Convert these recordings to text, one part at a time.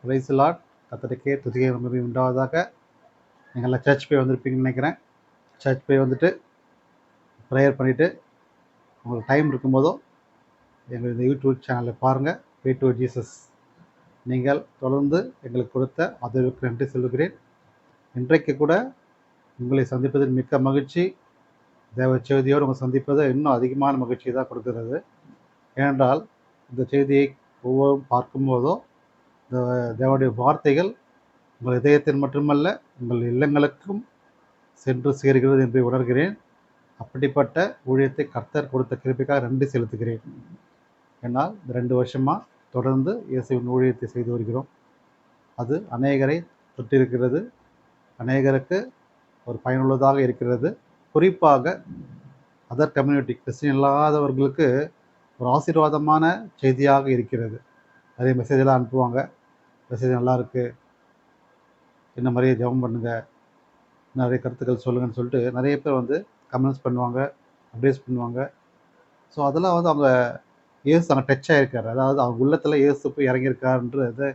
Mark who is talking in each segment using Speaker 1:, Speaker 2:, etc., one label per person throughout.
Speaker 1: Price Lord. கர்த்தருக்கே துதிகை மகிமை உண்டாவதாக. நீங்கள்லாம் சர்ச் போய் வந்திருப்பீங்கன்னு நினைக்கிறேன். சர்ச் போய் வந்துட்டு ப்ரேயர் பண்ணிவிட்டு உங்களுக்கு டைம் இருக்கும்போதோ எங்கள் இந்த யூடியூப் சேனலை பாருங்கள். Way to Jesus. நீங்கள் தொடர்ந்து எங்களுக்கு கொடுத்த ஆதரவுக்கு நன்றி சொல்லுகிறேன். இன்றைக்கு கூட உங்களை சந்திப்பதில் மிக்க மகிழ்ச்சி. தேவ செய்தியோடு உங்களை சந்திப்பது இன்னும் அதிகமான மகிழ்ச்சி தான் கொடுக்கிறது. ஏனென்றால் இந்த செய்தியை ஒவ்வொரு பார்க்கும்போதோ இந்த தேவனுடைய வார்த்தைகள் உங்கள் இதயத்தில் மட்டுமல்ல உங்கள் இல்லங்களுக்கும் சென்று சேர்கிறது என்று உணர்கிறேன். அப்படிப்பட்ட ஊழியத்தை கர்த்தர் கொடுத்த கிருபைக்காக நன்றி செலுத்துகிறேன். ஏன்னால் இந்த 2 வருஷமாக தொடர்ந்து இயேசுவின் ஊழியத்தை செய்து வருகிறோம். அது அநேகரை தொட்டிருக்கிறது, அநேகருக்கு ஒரு பயனுள்ளதாக இருக்கிறது. குறிப்பாக அதர் கம்யூனிட்டி கிறிஸ்டின் இல்லாதவர்களுக்கு ஒரு ஆசீர்வாதமான செய்தியாக இருக்கிறது. நிறைய மெசேஜெல்லாம் அனுப்புவாங்க. மெசேஜ் நல்லாயிருக்கு, இந்த மாதிரியே ஜெபம் பண்ணுங்கள், நிறைய கருத்துக்கள் சொல்லுங்கன்னு சொல்லிட்டு நிறைய பேர் வந்து கமெண்ட்ஸ் பண்ணுவாங்க, அட்வைஸ் பண்ணுவாங்க. ஸோ அதெல்லாம் வந்து அவங்க இயேசு அங்கே டச் ஆகிருக்காரு, அதாவது அவங்க உள்ளத்தில் இயேசு போய் இறங்கியிருக்காருன்றதை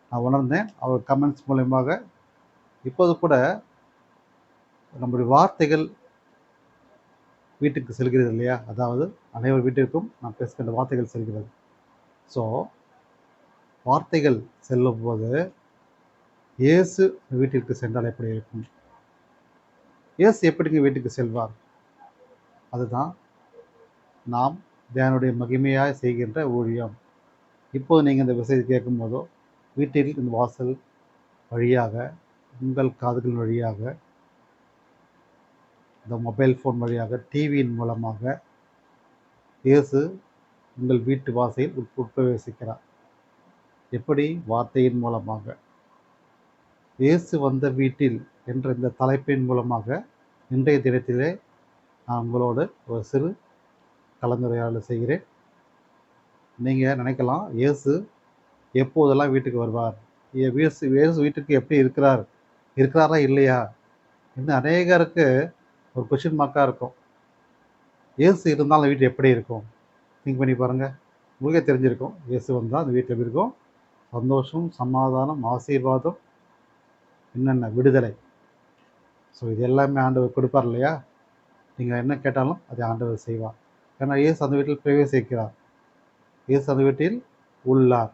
Speaker 1: நான் உணர்ந்தேன் அவர் கமெண்ட்ஸ் மூலயமாக. இப்போது கூட நம்முடைய வார்த்தைகள் வீட்டுக்கு செல்கிறது இல்லையா, அதாவது அனைவர் வீட்டிற்கும் நான் பேசுகின்ற வார்த்தைகள் செல்கிறது. ஸோ வார்த்தைகள் செல்லும் போது இயேசு வீட்டிற்கு சென்றால் எப்படி இருக்கும், இயேசு எப்படிங்க வீட்டுக்கு செல்வார், அதுதான் நாம் தேவனுடைய மகிமையாக செய்கின்ற ஊழியம். இப்போது நீங்கள் இந்த மெசேஜ் கேட்கும் போதோ வீட்டில் இந்த வாசல் வழியாக, உங்கள் காதுகள் வழியாக, இந்த மொபைல் ஃபோன் வழியாக, டிவியின் மூலமாக இயேசு உங்கள் வீட்டு வாசலில் உட்பிரவேசிக்கிறார். எப்படி? வார்த்தையின் மூலமாக. இயேசு வந்த வீட்டில் என்ற இந்த தலைப்பின் மூலமாக இன்றைய தினத்திலே நான் உங்களோடு ஒரு சிறு கலந்துரையாடல் செய்கிறேன். நீங்கள் நினைக்கலாம், இயேசு எப்போதெல்லாம் வீட்டுக்கு வருவார், இயேசு வீட்டுக்கு எப்படி இருக்கிறாரா இல்லையா, இன்னும் அநேகருக்கு ஒரு கொஷின் மார்க்காக இருக்கும். இயேசு இருந்தால் அந்த வீட்டு எப்படி இருக்கும்? திங்க் பண்ணி பாருங்கள். உங்களுக்கே தெரிஞ்சிருக்கும், இயேசு வந்தால் அந்த வீட்டில் எப்படி இருக்கும். சந்தோஷம், சமாதானம், ஆசீர்வாதம், என்னென்ன விடுதலை. ஸோ இது எல்லாமே ஆண்டவர் கொடுப்பார் இல்லையா. நீங்கள் என்ன கேட்டாலும் அதை ஆண்டவர் செய்வார். ஏன்னா இயேசு அந்த வீட்டில் பிரவேசிக்கிறார், இயேசு அந்த வீட்டில் உள்ளார்.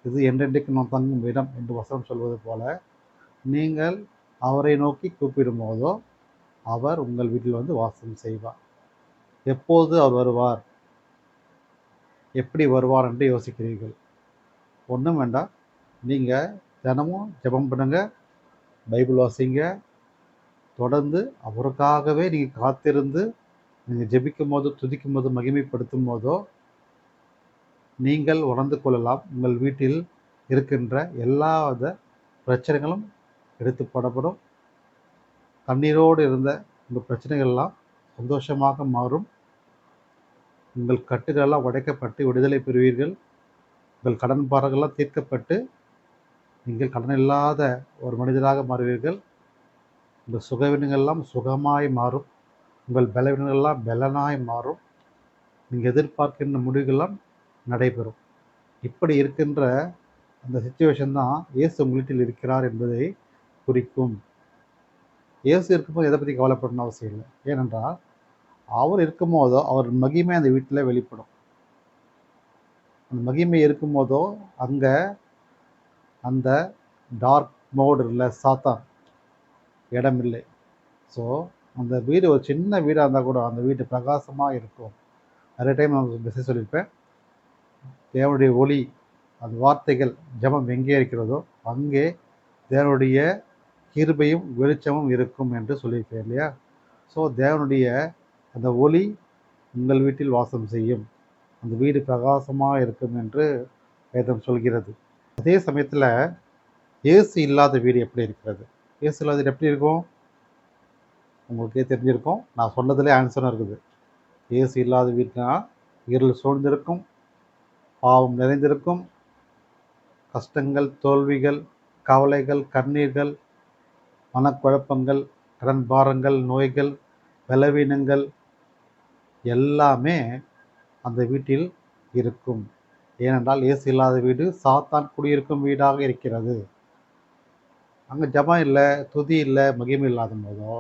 Speaker 1: இது என்றென்றைக்கு நாம் தங்கும் இடம் என்று வசனம் சொல்வது போல, நீங்கள் அவரை நோக்கி கூப்பிடும் போதோ அவர் உங்கள் வீட்டில் வந்து வாசம் செய்வார். எப்போது அவர் வருவார், எப்படி வருவார் என்று யோசிக்கிறீர்கள்? ஒன்றும் வேண்டாம், நீங்கள் தினமும் ஜெபம் பண்ணுங்க, பைபிள் வாசிங்க, தொடர்ந்து அவருக்காகவே நீங்கள் காத்திருந்து நீங்கள் ஜெபிக்கும் போதோ துதிக்கும் போதோ மகிமைப்படுத்தும் போதோ நீங்கள் உணர்ந்து கொள்ளலாம், உங்கள் வீட்டில் இருக்கின்ற எல்லா வித பிரச்சனைகளும் எடுத்து போடப்படும். கண்ணீரோடு இருந்த உங்கள் பிரச்சனைகள்லாம் சந்தோஷமாக மாறும். உங்கள் கட்டுகளெல்லாம் உடைக்கப்பட்டு விடுதலை பெறுவீர்கள். உங்கள் கடன் பாரங்கள்லாம் தீர்க்கப்பட்டு நீங்கள் கடன் இல்லாத ஒரு மனிதராக மாறுவீர்கள். உங்கள் சுகவீனங்கள்லாம் சுகமாய் மாறும். உங்கள் பலவீனங்கள்லாம் பலனாய் மாறும். நீங்கள் எதிர்பார்க்கின்ற முடிவுகள்லாம் நடைபெறும். இப்படி இருக்கின்ற அந்த சிச்சுவேஷன் தான் இயேசு உங்கள் வீட்டில் இருக்கிறார் என்பதை குறிக்கும். இயேசு இருக்கும்போது எதை பற்றி கவலைப்படணும் அவசியம் இல்லை. ஏனென்றால் அவர் இருக்கும்போதோ அவர் மகிமை அந்த வீட்டில் வெளிப்படும். அந்த மகிமை இருக்கும்போதோ அங்கே அந்த டார்க் மோடு இல்லை, சாத்தான் இடம் இல்லை. ஸோ அந்த வீடு ஒரு சின்ன வீடாக இருந்தால் கூட அந்த வீடு பிரகாசமாக இருக்கும். நிறைய டைம் நான் மெசேஜ் சொல்லியிருப்பேன், தேவனுடைய ஒளி, அந்த வார்த்தைகள், ஜெபம் எங்கே இருக்கிறதோ அங்கே தேவனுடைய கிருபையும் வெளிச்சமும் இருக்கும் என்று சொல்லியிருக்கேன் இல்லையா. ஸோ தேவனுடைய அந்த ஒளி உங்கள் வீட்டில் வாசம் செய்யும், அந்த வீடு பிரகாசமாக இருக்கும் என்று வேதம் சொல்கிறது. அதே சமயத்தில் இயேசு இல்லாத வீடு எப்படி இருக்கிறது? இயேசு இல்லாத வீடு எப்படி இருக்கும்? உங்களுக்கே தெரிஞ்சிருக்கும். நான் சொன்னதுலேயே ஆன்சரும் இருக்குது. இயேசு இல்லாத வீட்டினா இருள் சூழ்ந்திருக்கும், பாவம் நிறைந்திருக்கும், கஷ்டங்கள், தோல்விகள், கவலைகள், கண்ணீர்கள், மனக்குழப்பங்கள், கடன் பாரங்கள், நோய்கள், பலவீனங்கள் எல்லாமே அந்த வீட்டில் இருக்கும். ஏனென்றால் இயேசு இல்லாத வீடு சாத்தான் குடியிருக்கும் வீடாக இருக்கிறது. அங்கே ஜெபம் இல்லை, துதி இல்லை, மகிமை இல்லாத போதோ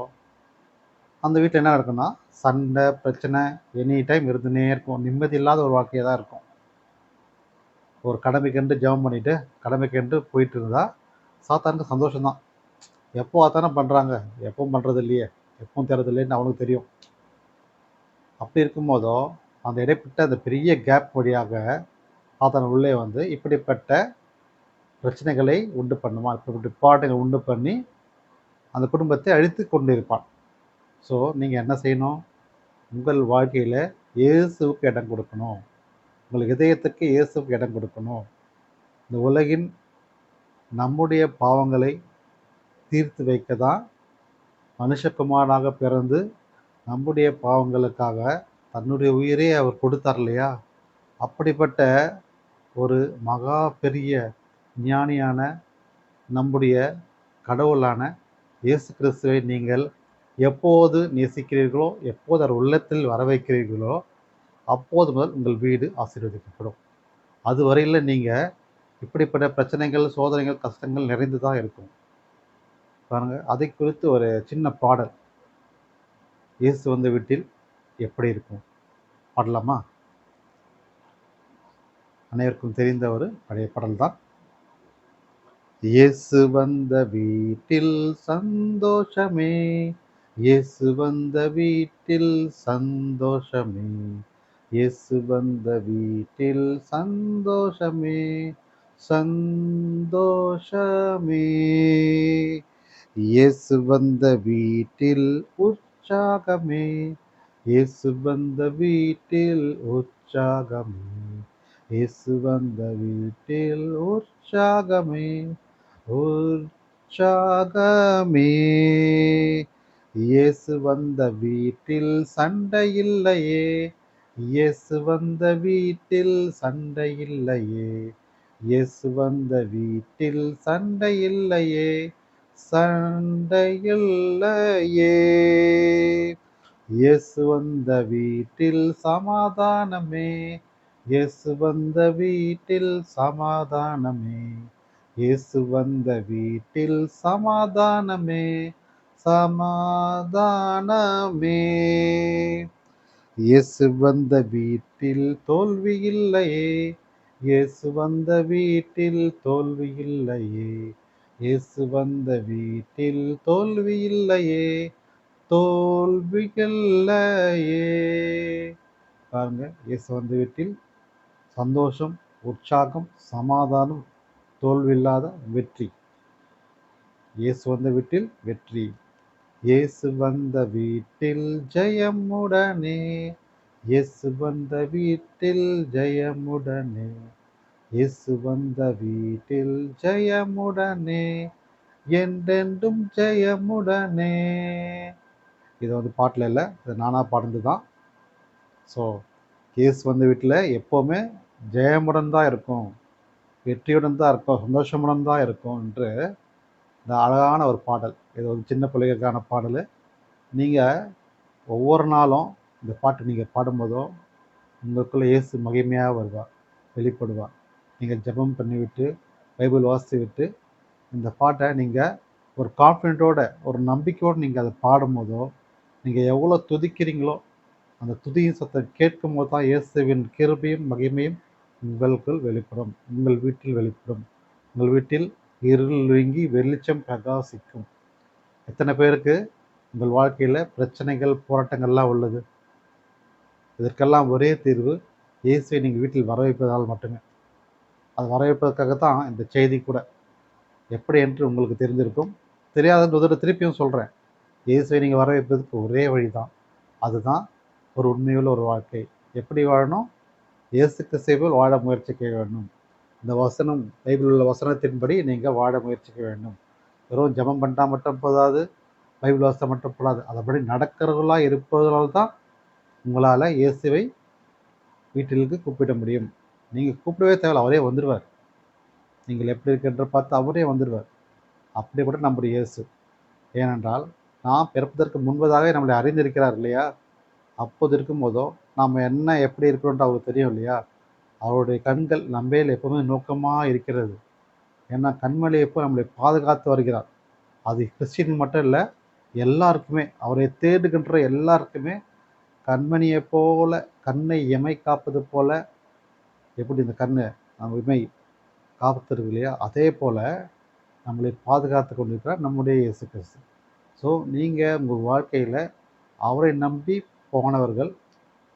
Speaker 1: அந்த வீட்டில் என்ன நடக்கும்னா சண்டை, பிரச்சனை எனி டைம் இருந்துன்னே இருக்கும். நிம்மதி இல்லாத ஒரு வாழ்க்கையாக தான் இருக்கும். ஒரு கடமைக்கென்று ஜெபம் பண்ணிவிட்டு கடமைக்கென்று போயிட்டு இருந்தால் சாத்தானுக்கு சந்தோஷம்தான். எப்போ அதானே பண்ணுறாங்க, எப்பவும் பண்ணுறது இல்லையே, எப்பவும் தர்றது இல்லைன்னு அவனுக்கு தெரியும். அப்படி இருக்கும்போதோ அந்த இடைப்பட்ட அந்த பெரிய கேப் வழியாக சாத்தான் உள்ளே வந்து இப்படிப்பட்ட பிரச்சனைகளை உண்டு பண்ணுவான். இப்படிப்பட்ட பாடுகள் உண்டு பண்ணி அந்த குடும்பத்தை அழித்து கொண்டு இருப்பான். ஸோ நீங்கள் என்ன செய்யணும்? உங்கள் வாழ்க்கையில் இயேசுவுக்கு இடம் கொடுக்கணும். உங்கள் இதயத்துக்கு இயேசுவுக்கு இடம் கொடுக்கணும். இந்த உலகின் நம்முடைய பாவங்களை தீர்த்து வைக்க தான் மனுஷகுமாரனாக பிறந்து நம்முடைய பாவங்களுக்காக தன்னுடைய உயிரை அவர் கொடுத்தார் இல்லையா? அப்படிப்பட்ட ஒரு மகா பெரிய ஞானியான நம்முடைய கடவுளான இயேசு கிறிஸ்துவை நீங்கள் எப்போது நேசிக்கிறீர்களோ, எப்போது அவர் உள்ளத்தில் வர வைக்கிறீர்களோ, அப்போது முதல் உங்கள் வீடு ஆசீர்வதிக்கப்படும். அதுவரையில் நீங்கள் இப்படிப்பட்ட பிரச்சனைகள், சோதனைகள், கஷ்டங்கள் நிறைந்து தான் இருக்கும். பாருங்க, அதை குறித்து ஒரு சின்ன பாடல். இயேசு வந்த வீட்டில் எப்படி இருக்கும் பாடலாமா? அனைவருக்கும் தெரிந்த ஒரு பழைய பாடல் தான். இயேசு வந்த வீட்டில் சந்தோஷமே, இயேசு வந்த வீட்டில் சந்தோஷமே, இயேசு வந்த வீட்டில் சந்தோஷமே, சந்தோஷமே. இயேசு வந்த வீட்டில் உற்சாகமே, இயேசு வந்த வீட்டில் உற்சாகமே, இயேசு வந்த வீட்டில் உற்சாகமே, உற்சாகமே. இயேசு வந்த வீட்டில் சண்டை இல்லையே, இயேசு வந்த வீட்டில் சண்டை இல்லையே, இயேசு வந்த வீட்டில் சண்டை இல்லையே, சண்டை இல்லையே. இயேசு வந்த வீட்டில் சமாதானமே, இயேசு வந்த வீட்டில் சமாதானமே, இயேசு வந்த வீட்டில் சமாதானமே, சமாதானமே. இயேசு வந்த வீட்டில் தோல்வி இல்லையே, இயேசு வந்த வீட்டில் தோல்வி இல்லையே, இயேசு வந்த வீட்டில் தோல்வி இல்லையே, தோல்வி இல்லையே. பாருங்க, இயேசு வந்த வீட்டில் சந்தோஷம், உற்சாகம், சமாதானம், தோல்வியில்லாத வெற்றி. இயேசு வந்த வீட்டில் வெற்றி. இயேசு வந்த வீட்டில் ஜெயமுடனே, இயேசு வந்த வீட்டில் ஜெயமுடனே, இயேசு வந்த வீட்டில் ஜெயமுடனே, என்றென்றும் ஜெயமுடனே. இது வந்து பாட்டில் இல்லை, இது நானாக பாடுனது தான். ஸோ இயேசு வந்த வீட்டில் எப்போவுமே ஜெயமுடன் தான் இருக்கும், வெற்றியுடன் தான் இருக்கும், சந்தோஷமுடன் தான் இருக்கும் என்று இந்த அழகான ஒரு பாடல். இது ஒரு சின்ன பிள்ளைகளுக்கான பாடல். நீங்கள் ஒவ்வொரு நாளும் இந்த பாட்டு நீங்கள் பாடும்போதோ உங்களுக்குள்ளே இயேசு மகிமையாக வருவார், வெளிப்படுவார். நீங்கள் ஜெபம் பண்ணிவிட்டு பைபிள் வாசித்து விட்டு இந்த பாட்டை நீங்கள் ஒரு கான்ஃபிடென்ட்டோட, ஒரு நம்பிக்கையோடு நீங்கள் அதை பாடும்போதோ, நீங்கள் எவ்வளோ துதிக்கிறீங்களோ அந்த துதியின் சத்தம் கேட்கும் போது தான் இயேசுவின் கிருபையும் மகிமையும் உங்களுக்குள் வெளிப்படும், உங்கள் வீட்டில் வெளிப்படும். உங்கள் வீட்டில் இருள் நீங்கி வெளிச்சம் பிரகாசிக்கும். எத்தனை பேருக்கு உங்கள் வாழ்க்கையில் பிரச்சனைகள், போராட்டங்கள்லாம் உள்ளது? இதற்கெல்லாம் ஒரே தீர்வு இயேசுவை நீங்கள் வீட்டில் வர வைப்பதால் மட்டுமே. அது வர வைப்பதற்காக தான் இந்த செய்தி கூட. எப்படி என்று உங்களுக்கு தெரிஞ்சிருக்கும். தெரியாத திருப்பியும் சொல்கிறேன். இயேசுவை நீங்கள் வர வைப்பதற்கு ஒரே வழி தான். அதுதான் ஒரு உண்மையுள்ள ஒரு வாழ்க்கை. எப்படி வாழணும்? இயேசு கிறிஸ்துவில் வாழ முயற்சிக்க வேண்டும். இந்த வசனம், பைபிள் உள்ள வசனத்தின்படி நீங்கள் வாழ முயற்சிக்க வேண்டும். வெறும் ஜெபம் பண்ணிட்டா மட்டும் போதாது, பைபிள் வாசித்தா மட்டும் போதாது. அதன்படி நடக்கிறவர்களாக இருப்பதால் தான் உங்களால் இயேசுவை வீட்டிற்கு கூப்பிட முடியும். நீங்கள் கூப்பிடவே தேவையில்ல, அவரே வந்துடுவார். நீங்கள் எப்படி இருக்கின்ற பார்த்து அவரே வந்துடுவார். அப்படிப்பட்ட நம்முடைய இயேசு. ஏனென்றால் நாம் பிறப்பதற்கு முன்பதாகவே நம்மளை அறிந்திருக்கிறார் இல்லையா? அப்போது இருக்கும்போதோ நாம் என்ன எப்படி இருக்கிறோன்ட்டு அவருக்கு தெரியும் இல்லையா? அவருடைய கண்கள் நம்மேல் எப்பவுமே நோக்கமாக இருக்கிறது. ஏன்னா கண்மலை எப்போ நம்மளை பாதுகாத்து வருகிறார். அது கிறிஸ்டின் மட்டும் இல்லை, எல்லாருக்குமே அவரை தேடுகின்ற எல்லாருக்குமே கண்மணியைப் போல, கண்ணை எமை காப்பது போல, எப்படி இந்த கண்ணு நம்ம இமை காத்திருக்கு இல்லையா, அதே போல நம்மளை பாதுகாத்து கொண்டிருக்கிறார் நம்முடைய இயேசு கிறிஸ்து. ஸோ நீங்கள் உங்கள் வாழ்க்கையில் அவரை நம்பி போனவர்கள்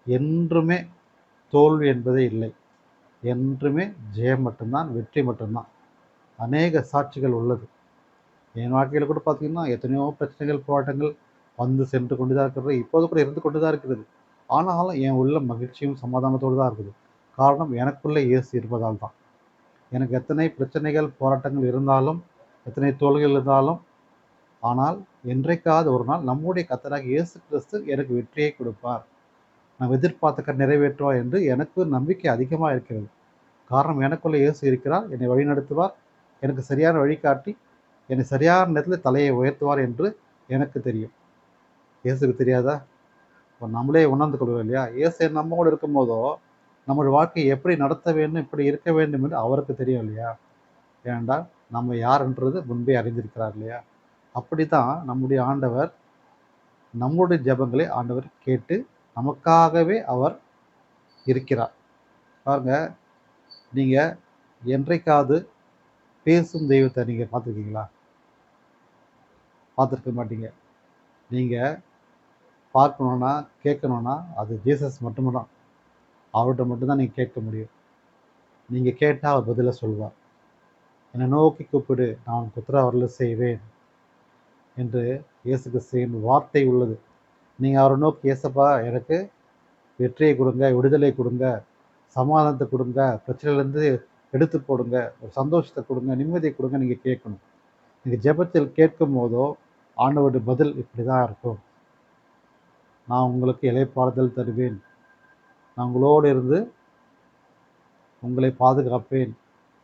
Speaker 1: என்றுமே தோல்வி என்பதே இல்லை. என்றுமே ஜெயம் மட்டும்தான், வெற்றி மட்டும்தான். அநேக சாட்சிகள் உள்ளது. என் வாழ்க்கையில் கூட பார்த்தீங்கன்னா எத்தனையோ பிரச்சனைகள், போராட்டங்கள் வந்து சென்று கொண்டு தான் இருக்கிறது. இப்போது கூட இருந்து கொண்டு தான் இருக்கிறது. ஆனாலும் என் உள்ள மகிழ்ச்சியும் சமாதானத்தோடு தான் இருக்குது. காரணம், எனக்குள்ளே இயேசு இருப்பதால் தான். எனக்கு எத்தனை பிரச்சனைகள், போராட்டங்கள் இருந்தாலும், எத்தனை தோல்விகள் இருந்தாலும், ஆனால் என்றைக்காவது ஒரு நாள் நம்முடைய கர்த்தராகிய இயேசு கிறிஸ்து எனக்கு வெற்றியை கொடுப்பார். நாம் எதிர்பார்த்த நிறைவேற்றுவார் என்று எனக்கு நம்பிக்கை அதிகமாக இருக்கிறது. காரணம், எனக்குள்ளே இயேசு இருக்கிறார், என்னை வழிநடத்துவார், எனக்கு சரியான வழிகாட்டி, என்னை சரியான நேரத்தில் தலையை உயர்த்துவார் என்று எனக்கு தெரியும். இயேசுக்கு தெரியாதா? இப்போ நம்மளே உணர்ந்து கொள்வோம் இல்லையா? இயேசு நம்மோடு இருக்கும்போதோ நம்முடைய வாழ்க்கையை எப்படி நடத்த வேண்டும், எப்படி இருக்க வேண்டும் என்று அவருக்கு தெரியும் இல்லையா? ஏனென்றால் நம்ம யார் என்றது முன்பே அறிந்திருக்கிறார் இல்லையா? அப்படித்தான் நம்முடைய ஆண்டவர், நம்முடைய ஜெபங்களை ஆண்டவர் கேட்டு நமக்காகவே அவர் இருக்கிறார். பாருங்க, நீங்க என்றைக்காவது பேசும் தெய்வத்தை நீங்க பார்த்துருக்கீங்களா? பார்த்துருக்க மாட்டீங்க. நீங்க பார்க்கணுன்னா, கேட்கணுன்னா அது ஜீசஸ் மட்டும்தான். அவர்கிட்ட மட்டும்தான் நீங்க கேட்க முடியும். நீங்க கேட்டா அவர் பதில சொல்வார். என்னை நோக்கி கூப்பிடு, நான் உனக்கு உத்தரவு செய்வேன் என்று இயேசு கிறிஸ்துவின் வார்த்தை உள்ளது. நீங்க அவரை நோக்கி, ஏசப்பா எனக்கு வெற்றியை கொடுங்க, விடுதலை கொடுங்க, சமாதானத்தை கொடுங்க, பிரச்சனையிலேருந்து எடுத்து போடுங்க, ஒரு சந்தோஷத்தை கொடுங்க, நிம்மதியை கொடுங்க நீங்க கேட்கணும். நீங்க ஜெபத்தில் கேட்கும் போதோ ஆண்டவருடைய பதில் இப்படி தான் இருக்கும். நான் உங்களுக்கு இளைப்பாறுதல் தருவேன். நான் உங்களோடு இருந்து உங்களை பாதுகாப்பேன்.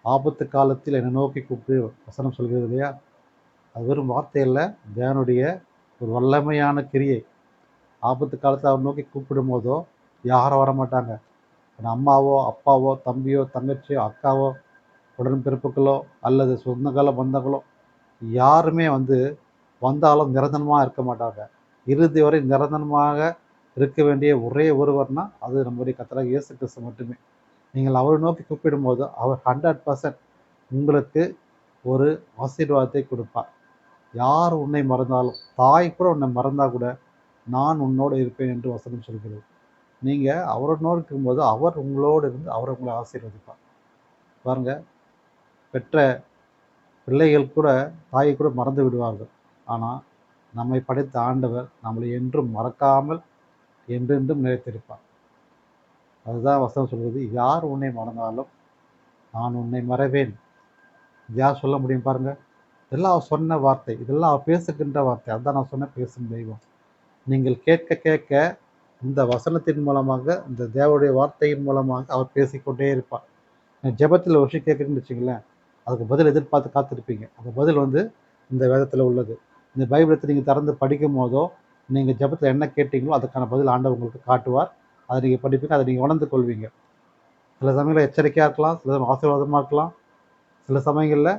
Speaker 1: ஆபத்து காலத்தில் என்னை நோக்கி கூப்பிடு வசனம் சொல்கிறது இல்லையா? அது வெறும் வார்த்தை அல்ல, தேவனுடைய ஒரு வல்லமையான கிரியை. ஆபத்து காலத்தில் அவர் நோக்கி கூப்பிடும் போதோ யாரும் வரமாட்டாங்க. அம்மாவோ, அப்பாவோ, தம்பியோ, தங்கச்சியோ, அக்காவோ, உடன்பிறப்புகளோ அல்லது சொந்தங்களோ, பந்தங்களோ யாருமே வந்தாலும் நிரந்தரமாக இருக்க மாட்டாங்க. இறுதி வரை நிரந்தரமாக இருக்க வேண்டிய ஒரே ஒருவர்னா அது நம்முடைய கர்த்தராகிய இயேசு கிறிஸ்து மட்டுமே. நீங்கள் அவரை நோக்கி கூப்பிடும்போது அவர் 100% உங்களுக்கு ஒரு ஆசீர்வாதத்தை கொடுப்பார். யார் உன்னை மறந்தாலும், தாய் கூட உன்னை மறந்தா கூட நான் உன்னோடு இருப்பேன் என்று வசனம் சொல்கிறது. நீங்க அவரோடு இருக்கும்போது அவர் உங்களோடு இருந்து அவர் உங்களை ஆசீர்வதிப்பார். பாருங்க, பெற்ற பிள்ளைகள் கூட தாயை கூட மறந்து விடுவார்கள். ஆனால் நம்மை படைத்த ஆண்டவர் நம்மளை என்றும் மறக்காமல் என்றென்றும் நிலைத்திருப்பார். அதுதான் வசனம் சொல்வது, யார் உன்னை மறந்தாலும் நான் உன்னை மறவேன். யார் சொல்ல முடியும் பாருங்க? இதெல்லாம் அவர் சொன்ன வார்த்தை, இதெல்லாம் அவர் பேசுகின்ற வார்த்தை. அதுதான் நான் சொன்ன பேசும் தெய்வம். நீங்கள் கேட்க கேட்க இந்த வசனத்தின் மூலமாக, இந்த தேவனுடைய வார்த்தையின் மூலமாக அவர் பேசிக்கொண்டே இருப்பார். ஜெபத்தில் ஒரு விஷயம் கேட்குறீங்கன்னு வச்சுங்களேன், அதுக்கு பதில் எதிர்பார்த்து காத்திருப்பீங்க. அந்த பதில் இந்த வேதத்தில் உள்ளது. இந்த பைபிளத்தை நீங்கள் திறந்து படிக்கும் போதோ, நீங்கள் ஜெபத்தில் என்ன கேட்டீங்களோ அதுக்கான பதில் ஆண்டவர் உங்களுக்கு காட்டுவார். அதை நீங்கள் படிப்பீங்க, அதை நீங்கள் உணர்ந்து கொள்வீங்க. சில சமயங்களில் எச்சரிக்கையாக இருக்கலாம், சில சமயம் ஆசீர்வாதமாக இருக்கலாம், சில சமயங்களில்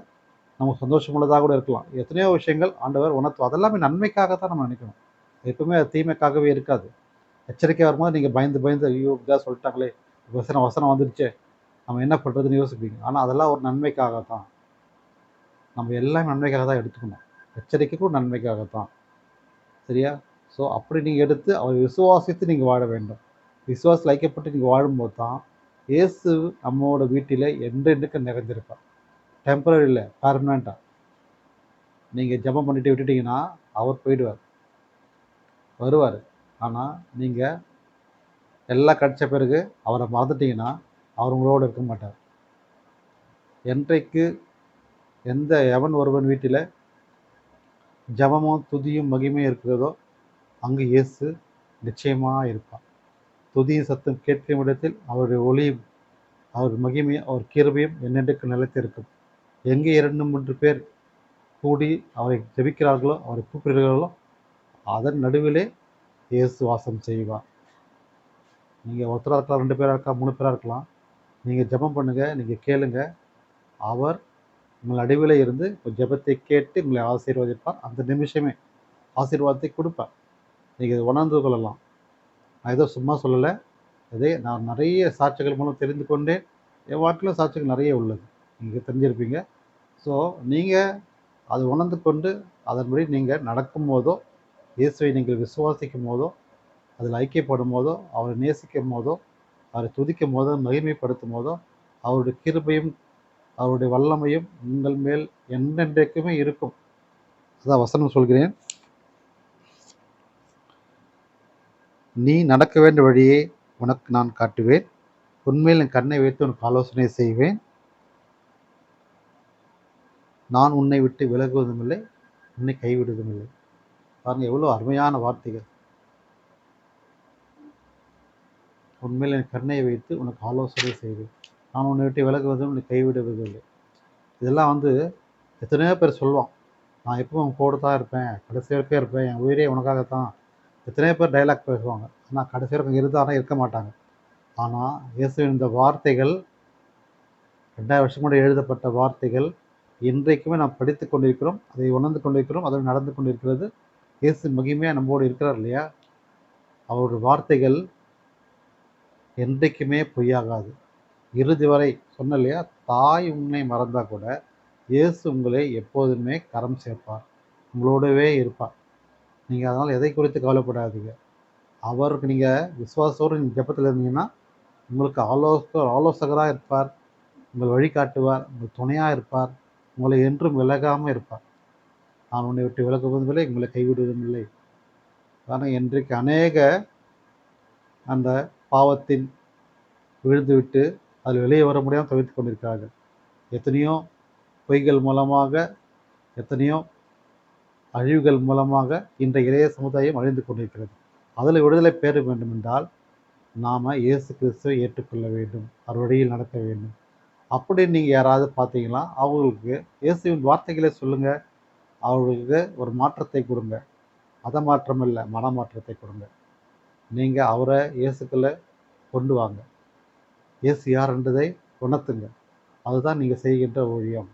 Speaker 1: நமக்கு சந்தோஷமுள்ளதாக கூட இருக்கலாம். எத்தனையோ விஷயங்கள் ஆண்டவர் உணர்த்தும். அதெல்லாமே நன்மைக்காக தான் நம்ம நினைக்கணும். எப்பவுமே அது தீமைக்காகவே இருக்காது. எச்சரிக்கை வரும்போது நீங்கள் பயந்து பயந்து, ஐயோ இதாக சொல்லிட்டாங்களே, வசனம் வசனம் வந்துடுச்சே, நம்ம என்ன பண்ணுறதுன்னு யோசிப்பீங்க. ஆனால் அதெல்லாம் ஒரு நன்மைக்காக தான். நம்ம எல்லாம் நன்மைக்காக தான் எடுத்துக்கணும். எச்சரிக்கைக்கும் நன்மைக்காக தான். சரியா? ஸோ அப்படி நீங்கள் எடுத்து அவரை விசுவாசித்து நீங்கள் வாழ வேண்டும். விசுவாசத்தில் ஐக்கியப்பட்டு நீங்கள் வாழும்போது தான் இயேசு நம்மோட வீட்டில் என்றென்றுக்கு நிறைந்திருப்பார். டெம்பரரி இல்லை, பெர்மனெண்ட்டாக. நீங்கள் ஜெபம் பண்ணிட்டு விட்டுட்டீங்கன்னா அவர் போயிடுவார், வருவார். ஆனால் நீங்கள் எல்லாம் கிடைச்ச பிறகு அவரை மறந்துட்டீங்கன்னா அவர் உங்களோடு இருக்க மாட்டார். என்றைக்கு எவன் ஒருவன் வீட்டில் ஜெபமும் துதியும் மகிமையும் இருக்கிறதோ அங்கு இயேசு நிச்சயமாக இருப்பார். துதியின் சத்தம் கேட்கும் இடத்தில் அவருடைய ஒளியும், அவர் மகிமையும், அவர் கிருபையும் என்னென்றைக்கு நிலைத்திருக்கும். எங்கே 2-3 பேர் கூடி அவரை ஜெபிக்கிறார்களோ, அவரை கூப்பிடுகிறார்களோ அதன் நடுவிலே இயேசு வாசம் செய்வார். நீங்கள் ஒருத்தராக இருக்கலாம், 2 பேராக இருக்கலாம், 3 பேராக இருக்கலாம். நீங்கள் ஜெபம் பண்ணுங்கள், நீங்கள் கேளுங்க. அவர் உங்கள் நடுவிலே இருந்து உங்கள் ஜெபத்தை கேட்டு உங்களை ஆசீர்வதிப்பார். அந்த நிமிஷமே ஆசீர்வாதத்தை கொடுப்பார். நீங்கள் இதை உணர்ந்து கொள்ளலாம். நான் ஏதோ சும்மா சொல்லலை. இதே நான் நிறைய சாட்சிகள் மூலம் தெரிந்து கொண்டேன். என் வாழ்க்கையில சாட்சிகள் நிறைய உள்ளது. நீங்கள் தெரிஞ்சிருப்பீங்க. ஸோ நீங்கள் அதை உணர்ந்து கொண்டு அதன்படி நீங்கள் நடக்கும்போதோ, இயேசுவை நீங்கள் விசுவாசிக்கும் போதோ, அதில் ஐக்கியப்படும் போதோ, அவரை நேசிக்கும் போதோ, அவரை துதிக்கும் போதோ, மகிமைப்படுத்தும் போதோ, அவருடைய கிருபையும் அவருடைய வல்லமையும் உங்கள் மேல் என்றென்றைக்குமே இருக்கும். அதான் வசனம் சொல்கிறேன். நீ நடக்க வேண்டிய வழியை உனக்கு நான் காட்டுவேன். உன்மேல் என் கண்ணை வைத்து உனக்கு ஆலோசனை செய்வேன். நான் உன்னை விட்டு விலகுவதும் இல்லை, உன்னை கைவிடுவதும் இல்லை. பாருங்க எவ்வளோ அருமையான வார்த்தைகள். உன்மேல் என் கண்ணை வைத்து உனக்கு ஆலோசனை செய்வேன். நான் உன்னை விட்டு விலகுவதும் உன்னை கைவிடுவதும் இல்லை. இதெல்லாம் எத்தனையோ பேர் சொல்லுவான். நான் எப்பவும் உன் கூட தான் இருப்பேன், கடைசி வரைக்கும் இருப்பேன், என் உயிரே உனக்காகத்தான். எத்தனையோ பேர் டைலாக் பேசுவாங்க. ஆனால் கடைசி வரைக்கும் இருந்தாலும் இருக்க மாட்டாங்க. ஆனால் இயேசுவின் இந்த வார்த்தைகள் 2000 வருஷம் கூட எழுதப்பட்ட வார்த்தைகள் இன்றைக்குமே நாம் படித்து கொண்டிருக்கிறோம், அதை உணர்ந்து கொண்டிருக்கிறோம், அதை நடந்து கொண்டிருக்கிறது. இயேசு மகிமையாக நம்மோடு இருக்கிறார் இல்லையா? அவருடைய வார்த்தைகள் என்றைக்குமே பொய்யாகாது. இறுதி வரை சொன்ன இல்லையா, தாய் உன்னை மறந்தால் கூட இயேசு உங்களை எப்போதுமே கரம் சேர்ப்பார், உங்களோடவே இருப்பார். நீங்கள் அதனால் எதை குறித்து கவலைப்படாதீங்க. அவருக்கு நீங்கள் விசுவாசத்தோடு நீங்கள் ஜெபத்தில் இருந்தீங்கன்னா உங்களுக்கு ஆலோசகராக இருப்பார், உங்கள் வழிகாட்டுவார், உங்கள் துணையாக இருப்பார், உங்களை என்றும் விலகாமல் இருப்பார். நான் உன்னை விட்டு விலகுவதும் இல்லை, உங்களை கைவிடுவதும் இல்லை. ஆனால் இன்றைக்கு அநேக அந்த பாவத்தின் விழுந்துவிட்டு அதில் வெளியே வர முடியாமல் தவிர்த்து கொண்டிருக்கிறார்கள். எத்தனையோ பொய்கள் மூலமாக, எத்தனையோ அழிவுகள் மூலமாக இன்றைய இளைய சமுதாயம் அழிந்து கொண்டிருக்கிறது. அதில் விடுதலை பெற வேண்டும் என்றால் நாம் இயேசு கிறிஸ்துவை ஏற்றுக்கொள்ள வேண்டும், அவர் வழியில் நடக்க வேண்டும். அப்படி நீங்கள் யாராவது பார்த்தீங்கன்னா அவங்களுக்கு இயேசுவின் வார்த்தைகளை சொல்லுங்கள், அவர்களுக்கு ஒரு மாற்றத்தை கொடுங்க. மத மாற்றம் இல்லை, மனமாற்றத்தை கொடுங்க. நீங்கள் அவரை இயேசுக்குள்ளே கொண்டு வாங்க. இயேசு யார் என்றதை உணர்த்துங்க. அதுதான் நீங்கள் செய்கின்ற ஊழியம்.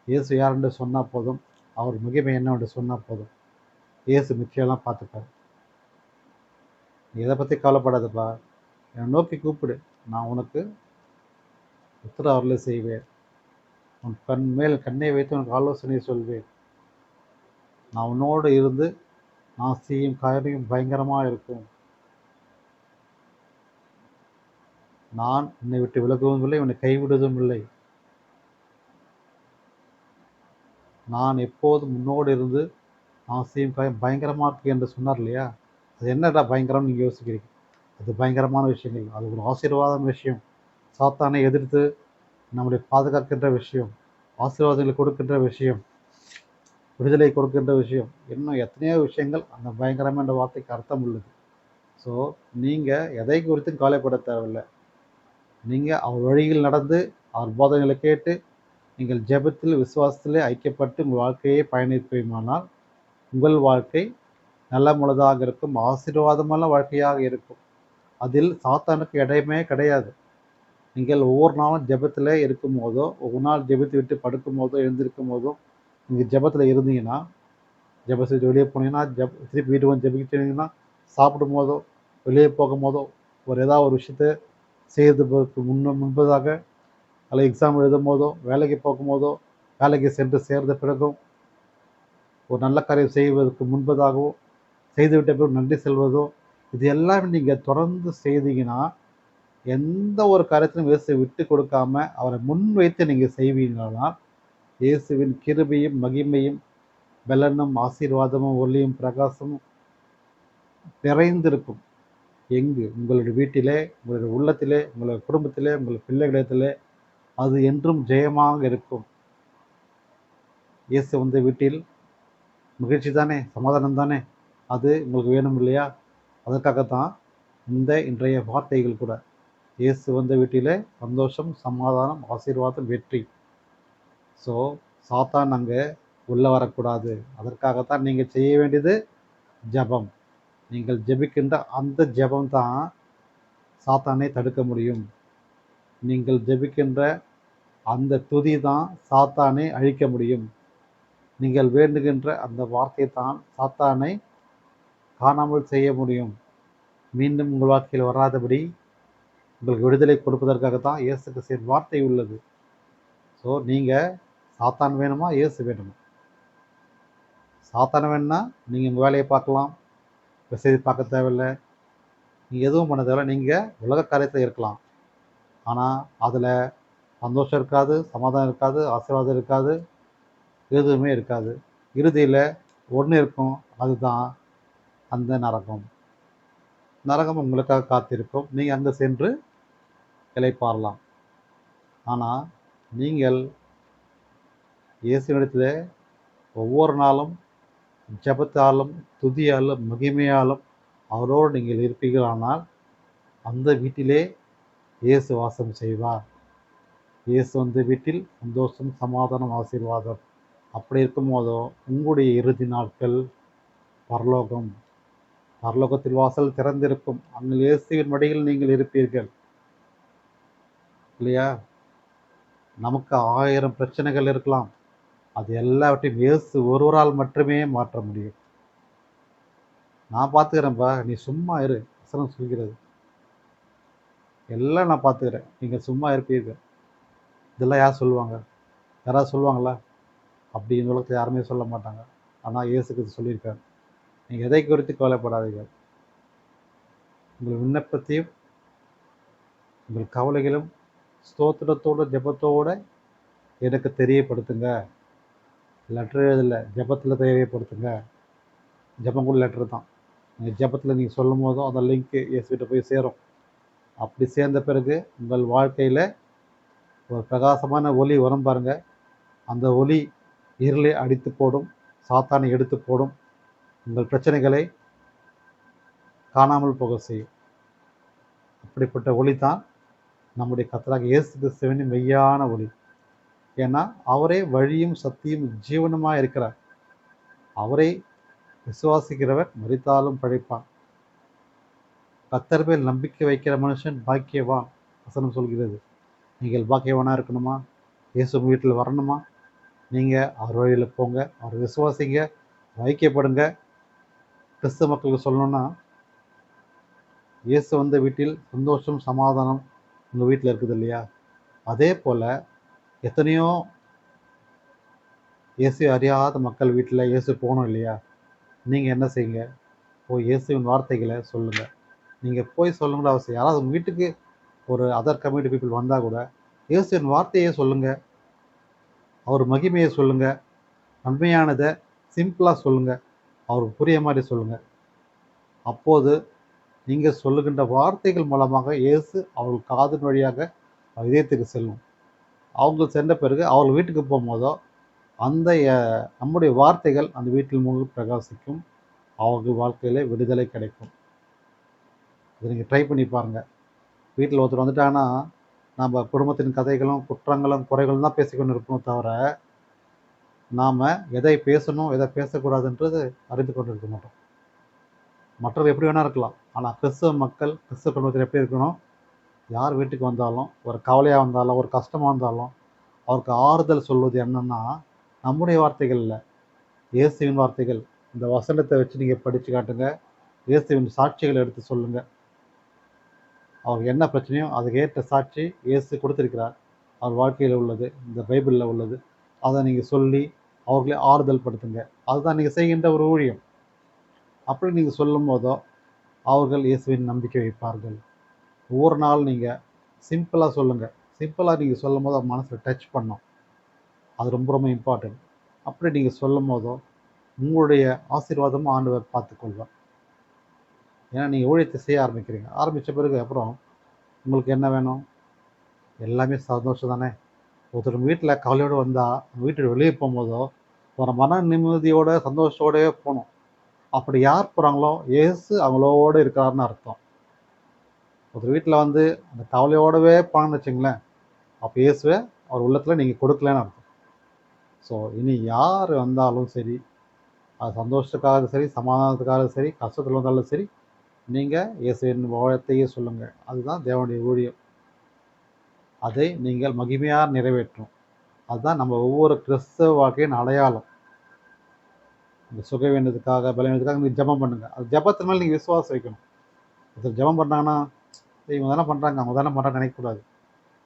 Speaker 1: இயேசு யார் என்று சொன்னால் போதும், அவர் மகிமை என்னவென்று சொன்னால் போதும். இயேசு மிச்சமெல்லாம் பார்த்துப்பார். நீ இதை பற்றி கவலைப்படாதப்பா, என்னை நோக்கி கூப்பிடு, நான் உனக்கு உத்தரவு செய்வேன். உன் மேல் கண்ணை வைத்து உனக்கு ஆலோசனை சொல்வேன். நான் உன்னோடு இருந்து நான் செய்யும் காரியம் பயங்கரமாக இருக்கும். நான் உன்னை விட்டு விலகுவதும் இல்லை, உன்னை கைவிடுவதும் இல்லை. நான் எப்போதும் முன்னோடு இருந்து நான் செய்யும் காரியம் பயங்கரமாக இருக்கு என்று சொன்னார் இல்லையா? அது என்னடா பயங்கரம்னு நீங்கள் யோசிக்கிறீங்க. அது பயங்கரமான விஷயங்கள், அது ஒரு ஆசீர்வாதமான விஷயம். சாத்தானை எதிர்த்து நம்மளை பாதுகாக்கின்ற விஷயம், ஆசீர்வாதங்களை கொடுக்கின்ற விஷயம், விடுதலை கொடுக்கின்ற விஷயம், இன்னும் எத்தனையோ விஷயங்கள் அந்த பயங்கரமான என்ற வார்த்தைக்கு அர்த்தம் உள்ளது. ஸோ நீங்கள் எதை குறித்தும் கவலைப்பட தேவையில்லை. நீங்கள் அவர் வழியில் நடந்து அவர் போதனைகளை கேட்டு நீங்கள் ஜெபத்தில் விசுவாசத்திலே ஐக்கியப்பட்டு உங்கள் வாழ்க்கையை பயணிப்பீமானால் உங்கள் வாழ்க்கை நல்ல முழுதாக இருக்கும், ஆசீர்வாதமான வாழ்க்கையாக இருக்கும். அதில் சாத்தானுக்கு இடமே கிடையாது. நீங்கள் ஒவ்வொரு நாளும் ஜெபத்தில் இருக்கும் போதோ, ஒவ்வொரு நாள் ஜெபித்து விட்டு படுக்கும் போதோ, எழுந்திருக்கும் போதோ நீங்கள் ஜெபத்தில் இருந்தீங்கன்னா, ஜெபம் செய்து வெளியே போனீங்கன்னா, திருப்பி வீட்டுக்கு வந்து ஜெபிச்சிட்டிங்கன்னா, சாப்பிடும் போதோ வெளியே போகும்போதோ ஏதாவது ஒரு விஷயத்தை செய்வதற்கு முன்பதாக, அல்லது எக்ஸாம் எழுதும் போதோ, வேலைக்கு போகும்போதோ, வேலைக்கு சென்று சேர்ந்த பிறகும், ஒரு நல்ல காரியம் செய்வதற்கு முன்பதாகவோ, செய்துவிட்ட பிறகு நன்றி செல்வதோ, இது எல்லாம் நீங்கள் தொடர்ந்து செய்தீங்கன்னா எந்த ஒரு காரியத்திலும் இயேசுவை விட்டு கொடுக்காம அவரை முன் வைத்து நீங்கள் செய்வீங்கன்னா இயேசுவின் கிருபையும் மகிமையும் பலனும் ஆசீர்வாதமும் ஒளியும் பிரகாசமும் நிறைந்திருக்கும். எங்கு? உங்களுடைய வீட்டிலே, உங்களுடைய உள்ளத்திலே, உங்களுடைய குடும்பத்திலே, உங்கள் பிள்ளைகளிடத்திலே அது என்றும் ஜெயமாக இருக்கும். இயேசு வந்த வீட்டில் மகிழ்ச்சி தானே, சமாதானம் தானே, அது உங்களுக்கு வேணும் இல்லையா? அதற்காகத்தான் இன்றைய வார்த்தைகள் கூட. இயேசு வந்த வீட்டிலே சந்தோஷம், சமாதானம், ஆசீர்வாதம், வெற்றி. ஸோ சாத்தான் அங்கே உள்ளே வரக்கூடாது. அதற்காகத்தான் நீங்கள் செய்ய வேண்டியது ஜெபம். நீங்கள் ஜெபிக்கின்ற அந்த ஜெபம் தான் சாத்தானை தடுக்க முடியும். நீங்கள் ஜெபிக்கின்ற அந்த துதி தான் சாத்தானை அழிக்க முடியும். நீங்கள் வேண்டுகின்ற அந்த வார்த்தை தான் சாத்தானை காணாமல் செய்ய முடியும். மீண்டும் உங்கள் வாழ்க்கையில் வராதபடி உங்களுக்கு விடுதலை கொடுப்பதற்காக தான் இயேசு கிறிஸ்துவின் வார்த்தை உள்ளது. ஸோ நீங்கள் சாத்தான் வேணுமா, இயேசு வேணுமா? சாத்தான் வேணும்னா நீங்கள் உங்கள் வேலையை பார்க்கலாம், மெசேஜ் பார்க்க தேவையில்லை, நீங்கள் எதுவும் பண்ண தேவையில்லை. நீங்கள் உலக காரியத்தில் இருக்கலாம். ஆனால் அதில் சந்தோஷம் இருக்காது, சமாதானம் இருக்காது, ஆசீர்வாதம் இருக்காது, எதுவுமே இருக்காது. இறுதியில் ஒன்று இருக்கும், அதுதான் அந்த நரகம். நரகம் உங்களுக்காக காத்திருக்கும். நீங்கள் அங்கே சென்று இளைப்பாறலாம். ஆனால் நீங்கள் இயேசுவிடத்தில் ஒவ்வொரு நாளும் ஜெபத்தாலும் துதியாலும் மகிமையாலும் அவரோடு நீங்கள் இருப்பீர்களானால் அந்த வீட்டிலே இயேசு வாசம் செய்வார். இயேசு வந்த வீட்டில் சந்தோஷம், சமாதானம், ஆசீர்வாதம். அப்படி இருக்கும்போதோ உங்களுடைய இறுதி நாட்கள் பரலோகம். பரலோகத்தில் வாசல் திறந்திருக்கும். அங்கே இயேசுவின் மடியில் நீங்கள் இருப்பீர்கள் இல்லையா? நமக்கு 1000 பிரச்சனைகள் இருக்கலாம். அது எல்லாவற்றையும் இயேசு ஒருவரால் மட்டுமே மாற்ற முடியும். நான் பார்த்துக்கிறேன்ப்பா, நீ சும்மா இரு, வசனம் சொல்கிறது. எல்லாம் நான் பார்த்துக்கிறேன், நீங்கள் சும்மா இருப்பீர்கள். இதெல்லாம் யார் சொல்லுவாங்க? யாராவது சொல்லுவாங்களா? அப்படி இந்த உலகத்தில் யாருமே சொல்ல மாட்டாங்க. ஆனால் இயேசுக்கு சொல்லியிருக்காரு, நீங்கள் எதை குறித்து கவலைப்படாதீர்கள். உங்கள் விண்ணப்பத்தையும் உங்கள் கவலைகளும் ஸ்தோத்திரத்தோடு ஜெபத்தோடு எனக்கு தெரியப்படுத்துங்க. லெட்டர் எழுதலை, ஜெபத்தில் தெரியப்படுத்துங்க. ஜெபம் கூட லெட்டர் தான். நீங்கள் ஜெபத்தில் நீங்கள் சொல்லும் போதும் அந்த லிங்க்கு இயேசுகிட்ட போய் சேரும். அப்படி சேர்ந்த பிறகு உங்கள் வாழ்க்கையில் ஒரு பிரகாசமான ஒளி வரும் பாருங்கள். அந்த ஒளி இருளை அடித்து போடும், சாத்தானை எடுத்து போடும், உங்கள் பிரச்சனைகளை காணாமல் போக செய்யும். அப்படிப்பட்ட ஒளி தான் நம்முடைய கர்த்தராகிய இயேசு கிறிஸ்துவின் மெய்யான ஒளி. ஏன்னா அவரே வழியும் சத்தியும் ஜீவனுமாக இருக்கிறார். அவரை விசுவாசிக்கிறவர் மரித்தாலும் பிழைப்பான். கர்த்தர் மேல் நம்பிக்கை வைக்கிற மனுஷன் பாக்கியவான். வசனம் சொல்கிறது. நீங்கள் பாக்கியவானாக இருக்கணுமா? இயேசு வீட்டில் வரணுமா? நீங்கள் அவர் வழியில் போங்க, அவர் விசுவாசிங்க, ஐக்கியப்படுங்க. கிறிஸ்துவ மக்களுக்கு சொல்லணும்னா, இயேசு வந்த வீட்டில் சந்தோஷம், சமாதானம் உங்கள் வீட்டில் இருக்குது இல்லையா? அதே போல் எத்தனையோ இயேசு அறியாத மக்கள் வீட்டில் இயேசு போகணும் இல்லையா? நீங்கள் என்ன செய்யுங்க? போய் இயேசுவின் வார்த்தைகளை சொல்லுங்கள். நீங்கள் போய் சொல்லணுங்கிற அவசியம். யாராவது உங்கள் வீட்டுக்கு ஒரு அதர் கம்யூனிட்டி பீப்புள் வந்தால் கூட இயேசுவின் வார்த்தையை சொல்லுங்கள், அவர் மகிமையை சொல்லுங்கள், நன்மையானதை சிம்பிளாக சொல்லுங்கள், அவருக்கு புரிய மாதிரி சொல்லுங்கள். அப்போது நீங்கள் சொல்லுகின்ற வார்த்தைகள் மூலமாக இயேசு அவர்கள் காதின் வழியாக இதயத்துக்கு செல்லும். அவங்க சென்ற பிறகு அவர்கள் வீட்டுக்கு போகும்போதோ அந்த நம்முடைய வார்த்தைகள் அந்த வீட்டில் மூலம் பிரகாசிக்கும். அவர்கள் வாழ்க்கையில் விடுதலை கிடைக்கும். இதை நீங்கள் ட்ரை பண்ணி பாருங்கள். வீட்டில் ஒருத்தர் வந்துட்டாங்கன்னா நம்ம குடும்பத்தின் கதைகளும் குற்றங்களும் குறைகளும் தான் பேசிக்கொண்டு இருப்போம் தவிர நாம் எதை பேசணும் எதை பேசக்கூடாதுன்றது அறிந்து கொண்டு இருக்க மாட்டோம். மற்றவர் எப்படி வேணால் இருக்கலாம். ஆனால் கிறிஸ்தவ மக்கள் கிறிஸ்தவ குடும்பத்தில் எப்படி இருக்கணும்? யார் வீட்டுக்கு வந்தாலும், ஒரு கவலையாக வந்தாலும், ஒரு கஷ்டமாக இருந்தாலும் அவருக்கு ஆறுதல் சொல்வது என்னென்னா நம்முடைய வார்த்தைகள் இல்லை, இயேசுவின் வார்த்தைகள். இந்த வசனத்தை வச்சு நீங்கள் படித்து காட்டுங்க. இயேசுவின் சாட்சிகளை எடுத்து சொல்லுங்கள். அவருக்கு என்ன பிரச்சனையோ அதுக்கு ஏற்ற சாட்சி இயேசு கொடுத்துருக்கிறார். அவர் வாழ்க்கையில் உள்ளது, இந்த பைபிளில் உள்ளது. அதை நீங்கள் சொல்லி அவர்களை ஆறுதல் படுத்துங்க. அதுதான் நீங்கள் செய்கின்ற ஒரு ஊழியம். அப்படி நீங்கள் சொல்லும் போதோ அவர்கள் இயேசுவின் நம்பிக்கை வைப்பார்கள். ஒவ்வொரு நாள் நீங்கள் சிம்பிளாக சொல்லுங்கள். சிம்பிளாக நீங்கள் சொல்லும் போது அவங்க மனசில் டச் பண்ணும். அது ரொம்ப ரொம்ப இம்பார்ட்டன்ட். அப்படி நீங்கள் சொல்லும் போதோ உங்களுடைய ஆசீர்வாதமும் ஆண்டவர் பார்த்துக்கொள்வார். ஏன்னா நீங்கள் ஊழியத்தை செய்ய ஆரம்பிக்கிறீங்க. ஆரம்பித்த பிறகு அப்புறம் உங்களுக்கு என்ன வேணும்? எல்லாமே சந்தோஷம் தானே. ஒருத்தர் வீட்டில் கவலையோடு வந்தால் வீட்டுக்கு வெளியே போகும்போதோ ஒரு மன நிம்மதியோட சந்தோஷத்தோடவே போகணும். அப்படி யார் போகிறாங்களோ இயேசு அவங்களோடு இருக்காருன்னு அர்த்தம். ஒருத்தர் வீட்டில் வந்து அந்த கவலையோடவே போனான்னு வச்சுங்களேன், அப்போ இயேசுவை அவர் உள்ளத்தில் நீங்கள் கொடுக்கலன்னு அர்த்தம். ஸோ இனி யார் வந்தாலும் சரி, அது சந்தோஷத்துக்காக சரி, சமாதானத்துக்காக சரி, கஷ்டத்தில் வந்தாலும் சரி, நீங்கள் இயேசுவின் வார்த்தையே சொல்லுங்கள். அதுதான் தேவனுடைய ஊழியம். அதை நீங்கள் மகிமையாக நிறைவேற்றும். அதுதான் நம்ம ஒவ்வொரு கிறிஸ்தவ வாழ்க்கையின் அடையாளம். அந்த சுக வேண்டதுக்காக, பலவீனத்துக்காக நீங்கள் ஜெபம் பண்ணுங்க. அது ஜெபத்து மேலே நீங்கள் விசுவாசம் வைக்கணும். ஒருத்தர் ஜெபம் பண்ணாங்கன்னா, இவங்க தானே பண்ணுறாங்க, அவங்க தானே பண்ணுறாங்கன்னு நினைக்கக்கூடாது.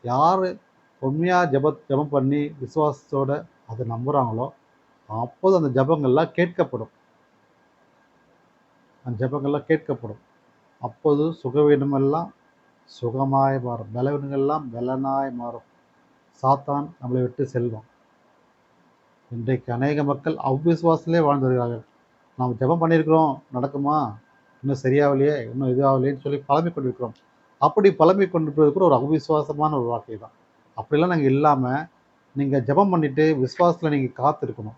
Speaker 1: யார் உண்மையாக ஜெபம் பண்ணி விசுவாசத்தோட அதை நம்புகிறாங்களோ, அப்போது அந்த ஜெபங்கள்லாம் கேட்கப்படும். அந்த ஜெபங்கள்லாம் கேட்கப்படும். அப்போது சுகவீனமெல்லாம் சுகமாய் மாறும். பலவீனங்கள்லாம் பலனாய் மாறும். சாத்தான் நம்மளை விட்டு செல்வான். இன்றைக்கு அநேக மக்கள் அவ்விசுவாசத்திலே வாழ்ந்து வருகிறார்கள். நாம் ஜெபம் பண்ணியிருக்கிறோம், நடக்குமா? இன்னும் சரியாகலையே, இன்னும் இது ஆகலையேன்னு சொல்லி புலம்பிக் கொண்டிருக்கிறோம். அப்படி புலம்பிக் கொண்டிருப்பது கூட ஒரு அவிசுவாசமான ஒரு வாழ்க்கை தான். அப்படிலாம் நாங்கள் இல்லாமல், நீங்கள் ஜெபம் பண்ணிட்டு விசுவாசத்தில் நீங்கள் காத்திருக்கணும்.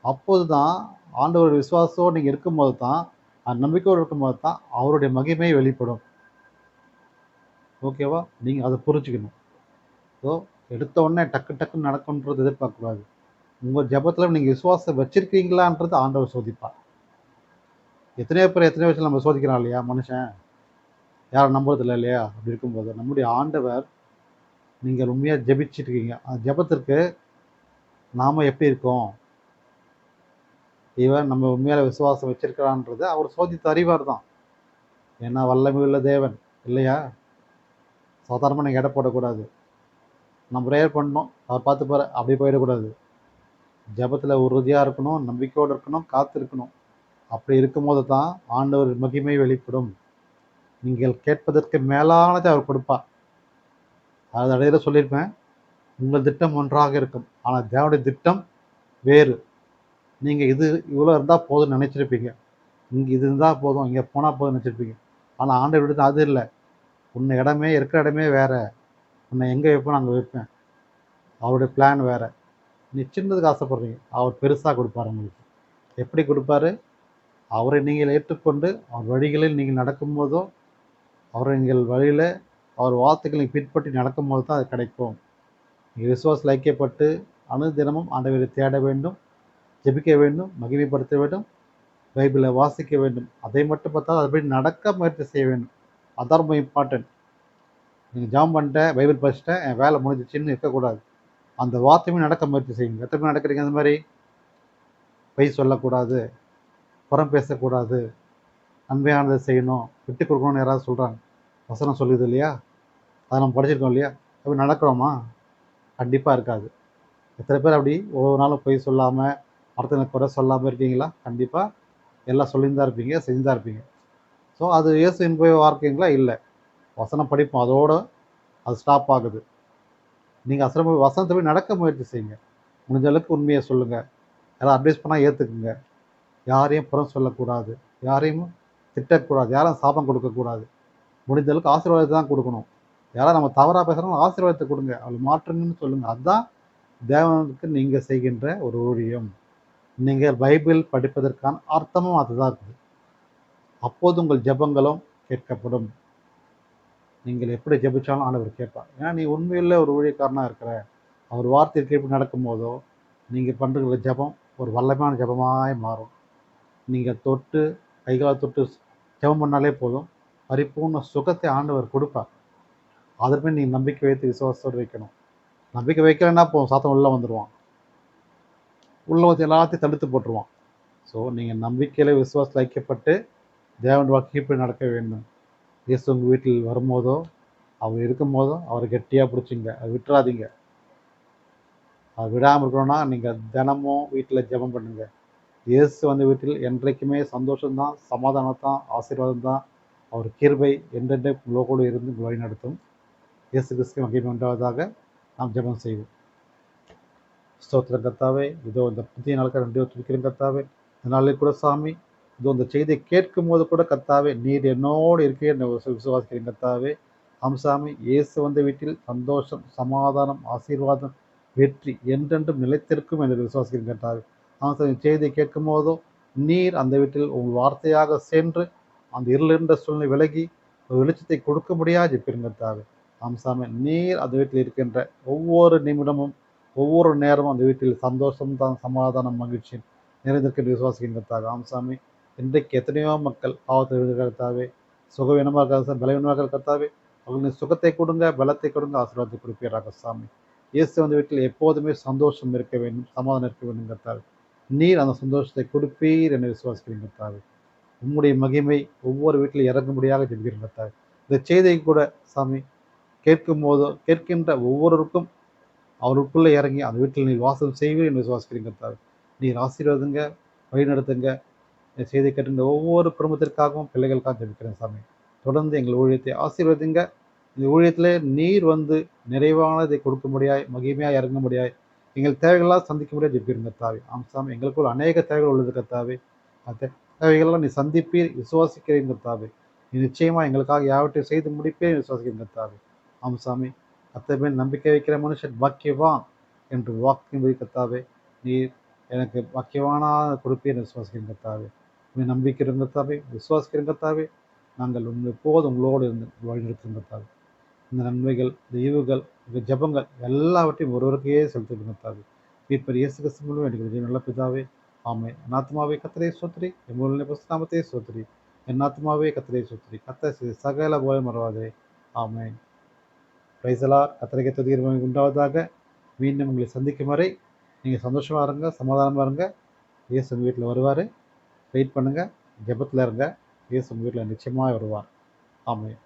Speaker 1: அப்போது தான் ஆண்டவர் விசுவாசத்தோடு நீங்கள் இருக்கும்போது தான், அந்த நம்பிக்கையோடு இருக்கும்போது தான் அவருடைய மகிமை வெளிப்படும். ஓகேவா? நீங்கள் அதை புரிஞ்சுக்கணும். ஸோ எடுத்த உடனே டக்கு டக்குன்னு நடக்கும்ன்றது எதிர்பார்க்கக்கூடாது. உங்கள் ஜெபத்தில் நீங்கள் விசுவாசம் வச்சிருக்கீங்களான்றது ஆண்டவர் சோதிப்பார். எத்தனையோ விஷயம் நம்ம சோதிக்கிறான் இல்லையா மனுஷன்? யாரும் நம்புறதில்ல இல்லையா? அப்படி இருக்கும்போது நம்முடைய ஆண்டவர் நீங்கள் உண்மையாக ஜெபிச்சுட்டு இருக்கீங்க. அந்த ஜெபத்திற்கு நாம எப்படி இருக்கோம்? இவன் நம்ம உண்மையால விசுவாசம் வச்சிருக்கிறான்றத அவர் சோதித்து அறிவார் தான். ஏன்னா வல்லமையுள்ள தேவன் இல்லையா? சாதாரணமாக நீங்கள் எடை போடக்கூடாது. நம்ம ப்ரேயர் பண்ணணும், அவர் பார்த்துப்பாரு அப்படி போயிடக்கூடாது. ஜெபத்தில் உறுதியாக இருக்கணும், நம்பிக்கையோடு இருக்கணும், காத்திருக்கணும். அப்படி இருக்கும்போது தான் ஆண்டவர் மகிமை வெளிப்படும். நீங்கள் கேட்பதற்கு மேலானதை அவர் கொடுப்பார். அது இடையில சொல்லியிருப்பேன், உங்கள் திட்டம் ஒன்றாக இருக்கும், ஆனால் தேவனுடைய திட்டம் வேறு. நீங்கள் இது இவ்வளோ இருந்தால் போதும்னு நினச்சிருப்பீங்க. இங்கே இது இருந்தால் போதும், இங்கே போனால் போதும்னு நினச்சிருப்பீங்க. ஆனால் ஆண்டவர் விடுத்து அது இல்லை. உன்னை இடமே இருக்கிற இடமே வேறு. உன்னை எங்கே வைப்பேன் அங்கே வைப்பேன். அவருடைய பிளான் வேறு. நீ சின்னதுக்கு ஆசைப்படுறீங்க, அவர் பெருசாக கொடுப்பார் உங்களுக்கு. எப்படி கொடுப்பாரு? அவரை நீங்கள் ஏற்றுக்கொண்டு அவர் வழிகளில் நீங்கள் நடக்கும்போதோ, அவரை நீங்கள் வழியில் அவர் வார்த்தைகளை பின்பற்றி நடக்கும்போது தான் அது கிடைக்கும். நீங்கள் விசுவாசத்தில் ஐக்கியப்பட்டு அனுதினமும் ஆண்டவரை தேட வேண்டும், ஜெபிக்க வேண்டும், மகிமைப்படுத்த வேண்டும், பைபிளை வாசிக்க வேண்டும். அதை மட்டும் பார்த்தா அதுபடி நடக்க முயற்சி செய்ய வேண்டும். அதான் ரொம்ப இம்பார்ட்டன்ட். நீங்கள் ஜெபம் பண்ணிட்டேன், பைபிள் படிச்சிட்டேன், என் வேலை முடிஞ்சிச்சின்னு இருக்கக்கூடாது. அந்த வார்த்தையுமே நடக்க முயற்சி செய்யுங்க. எத்தனை பேர் நடக்கிறீங்க அந்த மாதிரி? பொய் சொல்லக்கூடாது, புறம் பேசக்கூடாது, நன்மையானதை செய்யணும், விட்டு கொடுக்கணும்னு யாராவது சொல்கிறாங்க, வசனம் சொல்லுது இல்லையா? அதை நம்ம படிச்சிருக்கோம் இல்லையா? அப்படி நடக்கிறோமா? கண்டிப்பாக இருக்காது. எத்தனை பேர் அப்படி ஒவ்வொரு நாளும் பொய் சொல்லாமல், அடுத்தவங்க குறை சொல்லாமல் இருக்கீங்களா? கண்டிப்பாக எல்லாம் சொல்லின்னு தான் இருப்பீங்க, செஞ்சு தான் இருப்பீங்க. ஸோ அது இயேசுவின் போய் வார்த்தைங்களா? இல்லை. வசனம் படிப்போம், அதோட அது ஸ்டாப் ஆகுது. நீங்கள் வசனத்தை போய் நடக்க முயற்சி செய்யுங்க. முடிஞ்ச அளவுக்கு உண்மையை சொல்லுங்கள். யாராவது அட்வைஸ் பண்ணால் ஏற்றுக்குங்க. யாரையும் புறம் சொல்லக்கூடாது, யாரையும் திட்டக்கூடாது, யாரும் சாபம் கொடுக்கக்கூடாது. முடிஞ்ச அளவுக்கு ஆசீர்வாதத்தை தான் கொடுக்கணும். யாராவது நம்ம தவறாக பேசுகிறாலும் ஆசீர்வாதத்தை கொடுங்க, அவளை மாற்றுங்கன்னு சொல்லுங்கள். அதுதான் தேவனுக்கு நீங்கள் செய்கின்ற ஒரு ஊழியம். நீங்கள் பைபிள் படிப்பதற்கான அர்த்தமும் அதுதான் இருக்குது. அப்போது உங்கள் ஜெபங்களும் கேட்கப்படும். நீங்கள் எப்படி ஜெபிச்சாலும் ஆண்டவர் கேட்பார். ஏன்னா நீ உண்மையுள்ள ஒரு ஊழியக்காரனாக இருக்கிற. அவர் வார்த்தைக்கு எப்படி நடக்கும்போதோ நீங்கள் பண்ணுற ஜெபம் ஒரு வல்லமையான ஜெபமாய் மாறும். நீங்கள் தொட்டு கைகால தொட்டு ஜெபம் பண்ணாலே போதும், பரிபூர்ண சுகத்தை ஆண்டவர் கொடுப்பார். அதற்கு நீங்கள் நம்பிக்கை வைத்து விசுவாசத்தோடு வைக்கணும். நம்பிக்கை வைக்கலைன்னா போதும், சாத்தம் உள்ளே வந்துடுவான். உள்ளே வந்து எல்லாத்தையும் தடுத்து போட்டுருவான். ஸோ நீங்கள் நம்பிக்கையில் விசுவாசத்தில் ஐக்கியப்பட்டு தேவன் வாக்கு இப்படி நடக்க வேண்டும். இயேசு உங்கள் வீட்டில் வரும்போதோ அவர் இருக்கும்போதோ அவரை கெட்டியாக பிடிச்சிங்க, அதை விட்டுறாதீங்க. அது விடாமல் இருக்கணும்னா நீங்கள் தினமும் வீட்டில் ஜெபம் பண்ணுங்கள். இயேசு வந்து வீட்டில் என்றைக்குமே சந்தோஷம்தான், சமாதானம் தான், ஆசீர்வாதம் தான். அவர் கிருபை என்றென்றே உங்களோடு இருந்து வழி நடத்தும். இயேசு கிறிஸ்து மகிமை உண்டாவதாக. நாம் ஜெபம் செய்வோம். ஸ்தோத்திரம் கர்த்தாவே, இதோ இந்த புதிய நாளுக்கு நன்றி துதிக்கிறேன் கர்த்தாவே. இந்த நாளில் கூட சாமி, இதோ இந்த செய்தியை கேட்கும் போது கூட கர்த்தாவே, நீர் என்னோடு இருக்கிற விசுவாசிக்கிறேன் கர்த்தாவே. சாமி, இயேசு வந்த வீட்டில் சந்தோஷம், சமாதானம், ஆசீர்வாதம், வெற்றி என்றென்றும் நிலைத்திருக்கும் என்று விசுவாசிக்கிறேன் கர்த்தாவே. சாமி, செய்தியை கேட்கும் போதோ நீர் அந்த வீட்டில் உங்கள் வார்த்தையாக சென்று அந்த இருளிருந்த சூழ்நிலை விலகி ஒரு வெளிச்சத்தை கொடுக்க முடியாது ஜெபிக்கிறேன் கர்த்தாவே. சாமி, நீர் அந்த வீட்டில் இருக்கின்ற ஒவ்வொரு நிமிடமும் ஒவ்வொரு நேரமும் அந்த வீட்டில் சந்தோஷம் தான், சமாதானம், மகிழ்ச்சி நிறைந்திருக்கின்ற விசுவாசிக்கின்ற கர்த்தாவே. இன்றைக்கு எத்தனையோ மக்கள் பாவத்தில் விழுகிற கர்த்தாவே, சுகவீனமாக இருக்கிற, பலவீனமாக இருக்கிற கர்த்தாவே, அவர்களுக்கு சுகத்தை கொடுங்க, பலத்தை கொடுங்க, ஆசீர்வாதத்தை கொடுப்பீராக சாமி. இயேசு வந்து வீட்டில் எப்போதுமே சந்தோஷம் இருக்க வேண்டும், சமாதானம் இருக்க வேண்டும் கர்த்தாவே. நீர் அந்த சந்தோஷத்தை கொடுப்பீர் என்று விசுவாசிக்கிறேன் கர்த்தாவே. உம்முடைய மகிமை ஒவ்வொரு வீட்டிலும் இறங்கும்படியாக ஜெபிக்கிறேன் கர்த்தாவே. இந்த செய்தியை கூட சாமி கேட்கும்போதோ கேட்கின்ற ஒவ்வொருவருக்கும் அவருக்குள்ளே இறங்கி அந்த வீட்டில் நீர் வாசம் செய்வீர் என்று விசுவாசிக்கிறேன் கர்த்தாவே. நீர் ஆசீர்வாதங்க, வழிநடத்துங்க. இந்த செய்தி கேட்டுன்ற ஒவ்வொரு குடும்பத்திற்காகவும் பிள்ளைகளுக்காக ஜெபிக்கிறேன் சாமி. தொடர்ந்து எங்கள் ஊழியத்தை ஆசீர்வதிங்க. இந்த ஊழியத்திலே நீர் வந்து நிறைவானதை கொடுக்கும்படியாய், மகிமையாய் இறங்கும்படியாய், எங்கள் தேவைகளாக சந்திக்கும்படியாக ஜெபிக்கிறேன் கர்த்தாவே. ஆம் சாமி, எங்களுக்குள் அநேக தேவைகள் உள்ளது கர்த்தாவே. அந்த தேவைகளெல்லாம் நீ சந்திப்பீர், விசுவாசிக்கிறேன் கர்த்தாவே. நீ நிச்சயமா எங்களுக்காக யாவற்றையும் செய்து முடிப்பேன் விசுவாசிக்கிறேன் கர்த்தாவே. ஆம் சாமி, கர்த்தர் மேல் நம்பிக்கை வைக்கிற மனுஷன் பாக்கியவான் என்று வாக்கின்படி கர்த்தாவே, நீர் எனக்கு பாக்கியவானாக கொடுப்பீர் என்று விசுவாசிக்கிறேன் கர்த்தாவே. உம்மை நம்பிக்கிறேன் கர்த்தாவே, விசுவாசிக்கிறேன் கர்த்தாவே. நாங்கள் எப்போதும் உங்களோடு இருந்து வழிநடத்தும் கர்த்தாவே. இந்த நன்மைகள், இந்த ஈவுகள், இந்த ஜெபங்கள் எல்லாவற்றையும் ஒருவருக்கே செலுத்துகிறேன் கர்த்தாவே. மீட்பர் இயேசு கிறிஸ்து மூலம் வேண்டுகிறேன் நல்ல பிதாவே. ஆமென். என் ஆத்துமாவே கர்த்தரை ஸ்தோத்திரி, என் முழுவதும் பரிசுத்த நாமத்தை ஸ்தோத்திரி. என் ஆத்துமாவே கர்த்தரை ஸ்தோத்திரி. கர்த்தர் செய்த சகல உபகாரங்களையும் மறவாதே. ஆமென். Praise the Lord. கர்த்தருக்கே துதி மகிமை உண்டாவதாக. மீண்டும் உங்களை சந்திக்கும் வரை நீங்கள் சந்தோஷமா இருங்க, சமாதானமா இருங்க. இயேசு உங்கள் வீட்டில் வருவார். வெயிட் பண்ணுங்க, ஜெபத்தில் இருங்க. இயேசு உங்கள் வீட்டில் நிச்சயமாக வருவார். ஆமென்.